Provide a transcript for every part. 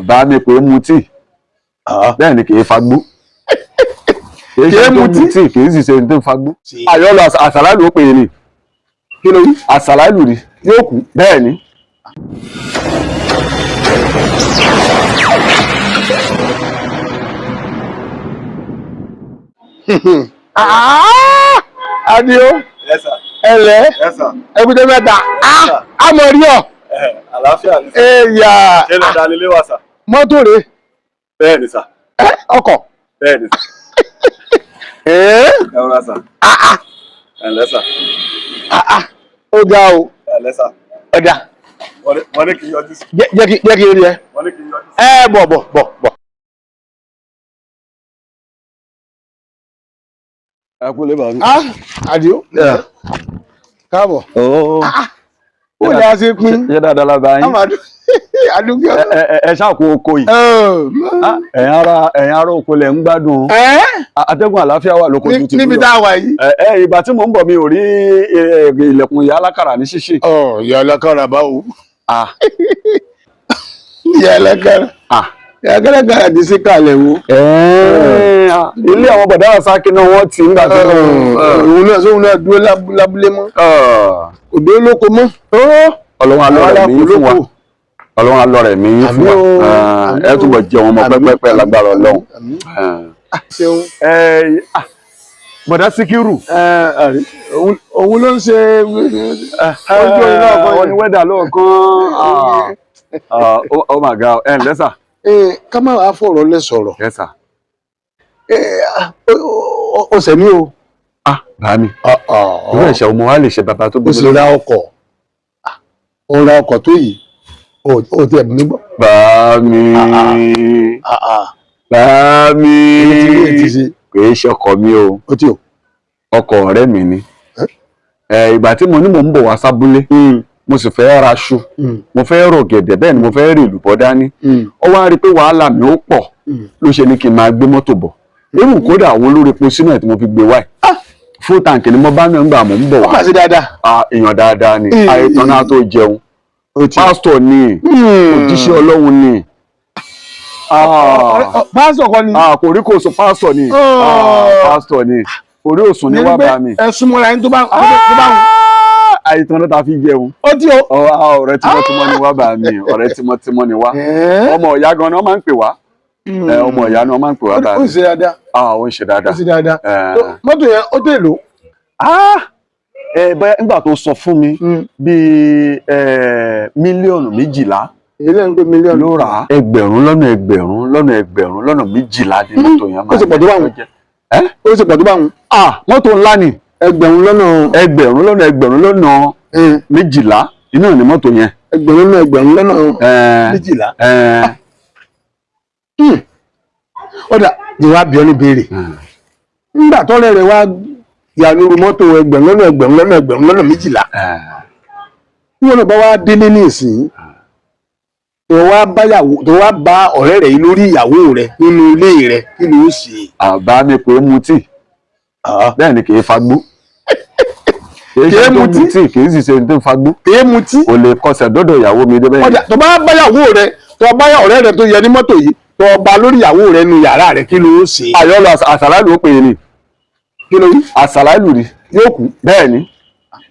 bá mi pé mutí bẹ́ẹ̀ ni kì í fagbó kì í mutí kì í sì ṣe ní tó fagbó àyọlọ àsàlálù ó pè é ni kí ló yí àsàlálù ni yóò kú bẹ́ẹ̀ ni. Adio ẹlẹ ẹbùdó mẹ́ta amọ̀rí ọ̀ àlàáfíà ni sà. ẹ̀yà ṣé lọ́dà lílé wà sà. mọ́tò rẹ̀ bẹ́ẹ̀ ni sà. ọkọ̀ bẹ́ẹ̀ ni sà. ẹ rọra sà. ẹ ǹlẹ́ sà. ó ga o ẹ ǹlẹ́ sà. ọ̀dà wọ́n ní kí n yọjú sí. jẹ́ kí n rí ẹ wọ́n ní kí n yọjú sí. bọ̀. ẹ kú lé bàbá mi. Adio káàbọ̀ ó lè ṣe pín ṣé dáadáa la bá yín. àdúgbò ẹ ṣàkó oko yìí ẹ̀yin ará oko lẹ̀ ń gbádùn atẹ́gùn àlàáfíà wà lóko tuntun níbi tá a wà yìí. ìgbà tí mò ń bọ̀ mi ò rí ilẹ̀kùn ìyá alákàrà ní ṣíṣí. ìyá alákàrà báwo. ìyá alákàrà ti sí kalẹ̀ wo. ilé àwọn bọ̀dá àsákì náà wọ́n ti ń gbà tó òun náà dúró lábúlé mọ́ òdó olóko mọ́. ọlọ́run alọ́rẹ̀ mi fún wa ọlọ́run alọ́rẹ̀ mi fún wa ẹ túbọ̀ jẹ́ wọn mọ pẹ́pẹ́pẹ́ lágbára ọlọ́run. bọ̀dá Síkírù òun ló ń ṣe ojú orin náà kan. wọ́n ní wẹ́dà lọ́ọ̀kan oh my God ẹ ǹlẹ́ sà. ká má wàá fọ̀rọ̀ lẹ sọ̀rọ̀. Yes sir. ọ̀sẹ̀ mi o. bá mi irú ẹ̀ṣẹ̀ ọmọ wa lè ṣe bàbá tó o sì ra ọkọ̀ o ra ọkọ̀ tó yìí o ti ẹ̀bùn mi gbọ́. bá mi bá mi kò í ṣe ọkọ̀ mi o ọkọ̀ ọ̀rẹ́ mi ni ìgbà tí mo ní mò ń bọ̀ wá sábúlé mo sì fẹ́ raṣu mo fẹ́ rọ̀ gẹ̀dẹ̀ bẹ́ẹ̀ ni mo fẹ́ rí ìlú bọ́ dání ó wá rí i pé wàhálà mi ó pọ̀ ló ṣe ní kí n máa gbé mọ́tò bọ̀ irú kódà àwọn olórí epo sínú ẹ̀ tí mo fi gbé wáyé full tank ni mo bá mi ń gbà mò ń bọ̀ wá. ó pàṣẹ dáadáa. èèyàn dáadáa ni àìtàn náà tó jẹun pásítọ̀ ni òjíṣẹ́ Ọlọ́run ni. pásítọ̀ kọ́ ni. kò rí kò sùn pásítọ̀ ni pásítọ̀ ni kò rí òsùn ní wá bá mi. ẹ súnmọ́ ra ẹni tó bá wù. àìtàn náà ta fi jẹun. ó tí o. ọ̀rẹ́ tímọ́tímọ́ ni wá bá mi ọ̀rẹ́ tímọ́tímọ́ ni wá ọmọ ìyá gan náà máa ń pè wá ọmọ ìyá náà máa ń pè wá bá mi. ó ń ṣe dáadáa. ó ń ṣe dáadáa. ó ń ṣe dáadáa. mọ́tò yẹn ó dé lò. bẹ́ẹ̀ nígbà tó sọ fún mi bíi mílíọ̀nù 12. ilé ń gbé mílíọ̀nù. ló rà á ẹgbẹ̀rún lọ́nà 12 ní mọ́tò yẹn máa. ó sì pọ̀ tó bá wọn. ó sì pọ̀ tó bá wọn. mọ́tò ńlá ni. ẹgbẹ̀rún lọ́nà 12 iná ní mọ́tò yẹn. ẹgbẹ̀rún lọ́nà 12. ọ̀dà jẹ́ wá bí ọ ní béèrè. nígbà tọ́lẹ̀ rẹ̀ wá yà lóru mọ́tò ẹgbẹ̀rún lọ́nà 12. bí wọn bá wá délé ní ìsìn tó wá bá ọ̀rẹ́ rẹ̀ yìí lórí ìyàwó rẹ̀ nínú ilé rẹ̀ kí ló ṣe. àbá mi pé mutí bẹ́ẹ̀ ni kì í fagbó kì í mutí kì í sì ṣe ní tó fagbó kì í mutí kò lè kọsẹ̀ dọ́dọ̀ ìyàwó mi débẹ̀ yìí. ọjà tó bá báyàwó rẹ̀ tó bá ọ̀rẹ́ rẹ̀ tó yẹ ní mọ́tò yìí tó bá lórí ìyàwó rẹ̀ nínú yàrá rẹ̀ kí ló ṣe. àyọlọ àsàlálù ó pè é ni kí ló yí àsàlálù ni yóò kú bẹ́ẹ̀ ni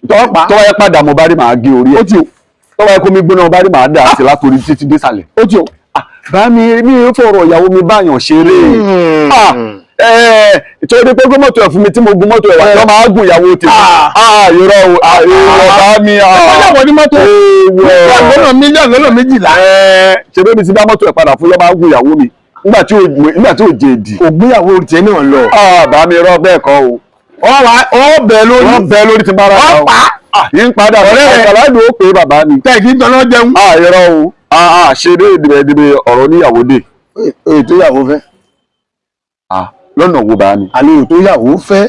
tọ́wọ́ yẹ padà mo bá rí màá gé orí ẹ̀ tọ́wọ́ yẹ kó mi gbóná mo bá rí màá dà sí látòrí títí désàlẹ̀. ó ti o. bá mi ò fọ̀rọ̀ ìyàwó mi báyàn ṣeré ìtọ́jú pé gómọ̀tò ẹ̀ fún mi tí mo gun mọ́tò ẹ̀ wá tí wọ́n máa gùn ìyàwó tèmi irọ́ bá mi ọ̀pọ̀lọpọ̀ ní mọ́tò lọ́nà mílíọ̀nù lọ́nà 12. ṣe bébí ti bá mọ́tò ẹ̀ padà fún yọ́ máa gùn ìyàwó mi nígbà tí ò jẹ èdì. ògbéyàwó tiẹ̀ náà lọ. bá mi rọ bẹ́ẹ̀ kọ́ o. ọ bẹ̀ lórí ti bára ọ pa. yín padà ọ̀rẹ́ rẹ̀ àsàlálù ó pè é bàbá mi. tẹ̀kí tọ́lọ́ jẹun. irọ́ o ṣe dé ìdìbò ọ̀rọ̀ níyàwó dé. ètò ìyàwó fẹ́. lọ́nà wo bá mi. àlè ètò ìyàwó fẹ́.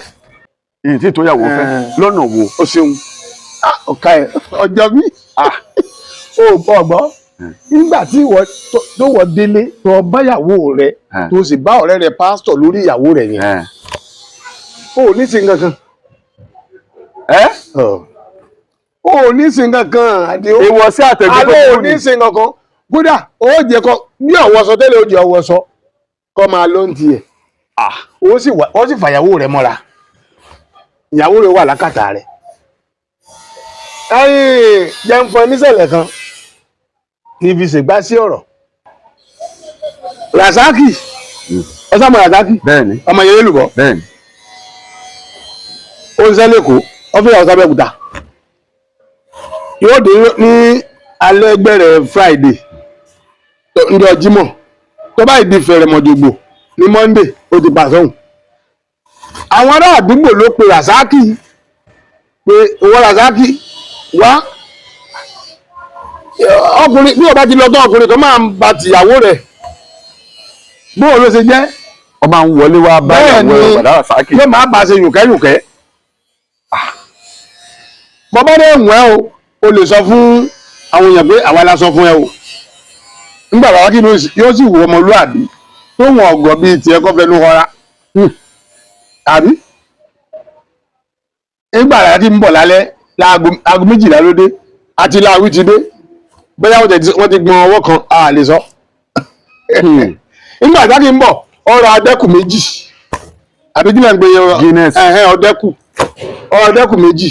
èyí tí ètò ìyàwó fẹ́ lọ́nà wo. o ṣeun ọ̀ka ẹ̀ ọjọ́ mi. ó gbọ́ ọgbọ́ nígbà tí tó wọ délé tó báyàwó rẹ̀ tó sì bá ọ̀rẹ́ rẹ̀ pásítọ̀ lórí ìyàwó rẹ̀ yẹn. ó ní sí nǹkan kan. ó ní sí nǹkan kan. ìwọ sí àtẹ̀gbẹ́ tó alẹ́ ò ní sí nǹkan kan. kódà ó jẹ́ kó bí ọ̀wọ́ sọ tẹ́lẹ̀ ó jẹ́ ọwọ́ sọ kó máa ló ń tiẹ̀ ó sì fàyàwó rẹ̀ mọ́ra ìyàwó rẹ̀ wà lákàtà rẹ̀ jẹ́ ń fọ níṣẹ̀lẹ̀ kan ní fi ṣègbà sí ọ̀rọ̀ Rasaki ọsàmọ Rasaki bẹ́ẹ̀ni ọmọ yẹlẹ lùbọ bẹ́ẹ̀ni ó ń ṣẹlẹ̀ kó ọfíìsì ọsàbẹ̀kúta yóò dé ní alẹ́ gbẹ̀rẹ̀ Friday ní Jímọ̀ tó bá ìdí fẹ̀rẹ̀mọ̀dìgbò ní Monday ó ti pa sọ́hùn àwọn ará àdúgbò ló pe Rasaki pé owó Rasaki wá ọkùnrin bí ọba ti lọ tán ọkùnrin kan máa ń ba tìyàwó rẹ̀ bóò ló ṣe jẹ́ ọba ń wọlé wá bá ìyàwó bàdá Rasaki yóò máa bá ṣe yùnkẹ́yùnkẹ́ bọ́bá dé wọ́n o lè sọ fún àwọn èèyàn pé àwa la sọ fún ẹ o nígbà bàbá kí yóò sì wọ ọmọlúàbí tó wọn ọgọ bíi tiẹ̀ kọ́ fẹnu họra àbí nígbà bàbá kí ń bọ̀ lálẹ́ láago 12 ló dé àti láàwí ti dé bóyá wọ́n ti gbọ́n ọwọ́ kan a lè sọ nígbà bàbá kí ń bọ̀ ọ̀rọ̀ adẹ́kù méjì àbí kí náà ń gbé ọ̀dẹ́kù méjì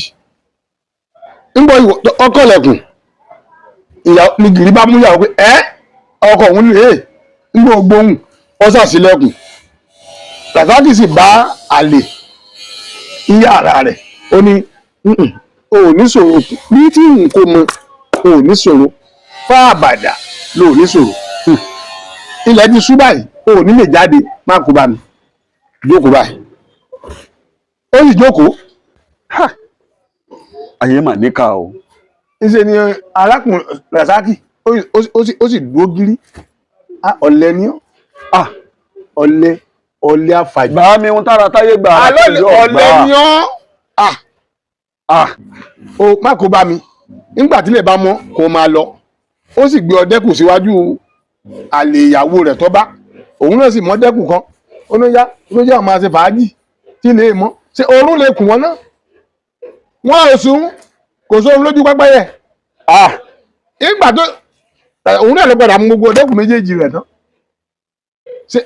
nígbà ọkọ̀lẹ̀kùn ní gìrì bá mú yàwó pé ọkọ̀ òun lè nígbà ògbóhùn ọ́sàsílẹ̀kùn Rasaki sì bá àlè ìyá ara rẹ̀ ó ní o ní ṣòro bí tí n kò mọ o ní ṣòro fáàbàdà ló ní ṣòro ilẹ̀ ti ṣú báyìí o ní lè jáde má kó bá mi jókòó báyìí ó sì jókòó ayé mà níkà o. Ìṣe ni arákùnrin Rasaki ó sì dúró gírí ọ̀lẹ ni ọ́ ọ̀lẹ àfàjì. bàá mi ń tára táyé gbà á ọ̀lẹ ni ọ́ o má kó bá mi nígbà tí lè bá mọ́ kó máa lọ ó sì gbé ọdẹ́kù síwájú àlè ìyàwó rẹ̀ tó bá òun náà sì mọ́ dẹ́kù kan ó ló yá ọmọ àti fàájì tí lè mọ́ ṣe orún lè kù wọ́n náà wọ́n ò sún kò sóhun lójú pẹ́pẹ́yẹ ìgbà tó òun náà ló padà mú gbogbo ọdẹ́kù méjèèjì rẹ̀ tán ṣe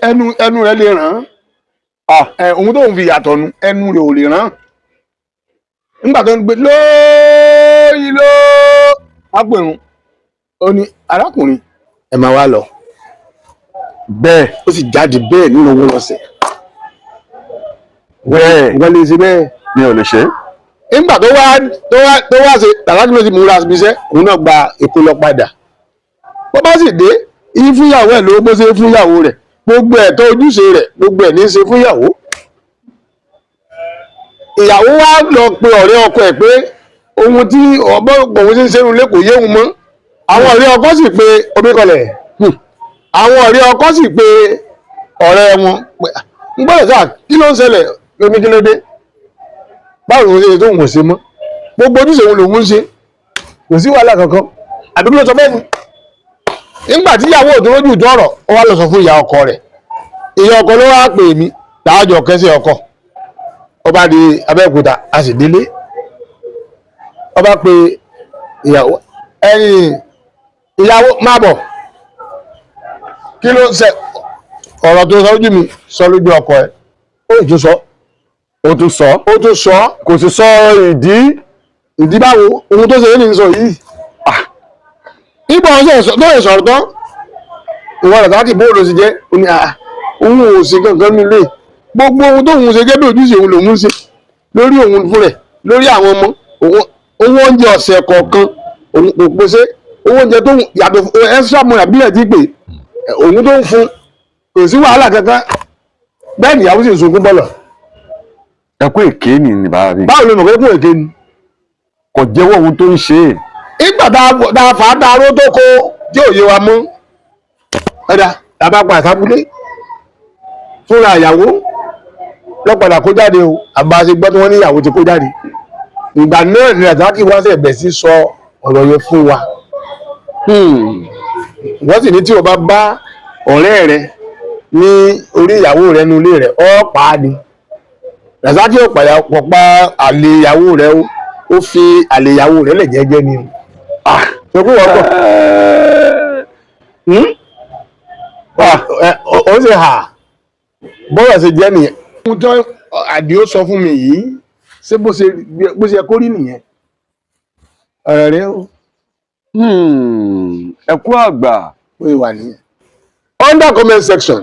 ẹnu rẹ̀ lè ràn án òun tóun fi yàtọ̀ nu ẹnu rẹ̀ ò lè ràn án nígbà tó ń gbé lóyìn ló wọ́n pèrún ó ní arákùnrin ẹ máa wá lọ bẹ́ẹ̀ ó sì jáde bẹ́ẹ̀ nínú owó lọ́sẹ̀ bẹ́ẹ̀ wọ́n lè ṣe bẹ́ẹ̀ mi ò lè ṣe é nígbà tó wá ṣe Rasaki ló ti múra síbiṣẹ́ òun náà gba Èkó lọ padà bó bá sì dé ìfúnyàwó ẹ̀ ló bó ṣe fúnyàwó rẹ̀ gbogbo ẹ̀tọ́ ojúṣe rẹ̀ gbogbo ẹ̀ ní í ṣe fúnyàwó ìyàwó wa lọ pe ọ̀rẹ́ ọkọ ẹ̀ pé ohun tí òun ti ń ṣerun lẹ́kọ̀ọ́ yéhun mọ́ àwọn ọ̀rẹ́ ọkọ sì pe omíkọlẹ̀ àwọn ọ̀rẹ́ ọkọ sì pe ọ̀rẹ́ wọn ń gbọ́dọ̀ sáà kí ló ń ṣẹlẹ̀ lóní kí ló dé báwo ló ń ṣe tó ń wò ṣe mọ́ gbogbo ojúṣe òun lòun ń ṣe kò sí wàhálà kankan àdúgbò ló sọ bẹ́ẹ̀ ni nígbà tí ìyàwó òtún lójú ìtọ́ ọ̀rọ̀ ó wá lọ sọ fún ìyá ọkọ rẹ̀ ìyá ọkọ ló wá pè mí láàjọ kẹsẹ̀ ọkọ ọba di Abẹ́òkúta a sì délé ọba pé ìyàwó ìyàwó má bọ̀ kí ló ṣe ọ̀rọ̀ tó sọ ojú mi sọ lójú ọkọ ẹ̀ ó tún sọ ó tún sọ kò sì sọ ìdí báwo ohun tó ṣe é ní sọ yìí nígbà wọn tó yẹ sọ̀rọ̀ tán ìwọ Rasaki bóòlù sì jẹ́ òun ò sí kankan nílé gbogbo ohun tó òun ṣe gẹ́gẹ́ bí ojúṣe òun lòun ṣe lórí òun fún rẹ̀ lórí àwọn ọmọ owó oúnjẹ ọ̀sẹ̀ kọ̀ọ̀kan òun kò pèsè owó oúnjẹ tó yàtọ̀ extra money àbílẹ̀ tí pé òun tó ń fún kò sí wàhálà kankan bẹ́ẹ̀ ni ìyàwó sì ń sunkún bọ́lọ̀. ẹkún èké ni bàbá mi. báwo ló mọ̀ pé ẹkún èké ni. kò jẹ́wọ́ ohun tó ń ṣe é. ìgbà tá a fà á daró tó kó tí ò yé wa mọ́ ẹ̀dá tàbá pa àsábúlé fúnra ìyàwó lọ́padà kó jáde o àgbàṣe gbọ́ tí wọ́n ní ìyàwó ti kó jáde ìgbà náà ni Rasaki wá sẹ̀ bẹ̀ sí sọ ọ̀rọ̀ yẹn fún wa wọ́n sì ní tí o bá bá ọ̀rẹ́ rẹ ní orí ìyàwó rẹ nínú ilé rẹ ọ́ pa á ni Rasaki ò pa àlè ìyàwó rẹ ó fi àlè ìyàwó rẹ lẹ̀ jẹ́jẹ́ ni o. ó sì hà bọ́rọ̀ ṣe jẹ́ nìyẹn. ohun tó Àdìó sọ fún mi yìí ṣé bó ṣe kó rí nìyẹn ọ̀rọ̀ rẹ o. ẹ kú àgbà. ó yẹ wà nìyẹn. under comment section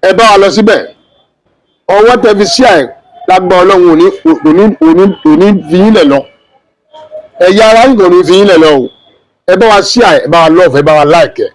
ẹ bá wa lọ síbẹ̀ ọwọ́ tẹ fi ṣíà ẹ̀ lágbá ọlọ́run òní fi yín lẹ̀ lọ ẹ̀yà ara yìí kò ní fi yín lẹ̀ lọ o ẹ bá wa ṣíà ẹ̀ ẹ bá wa lọ́ọ̀fù ẹ bá wa láìkẹ́.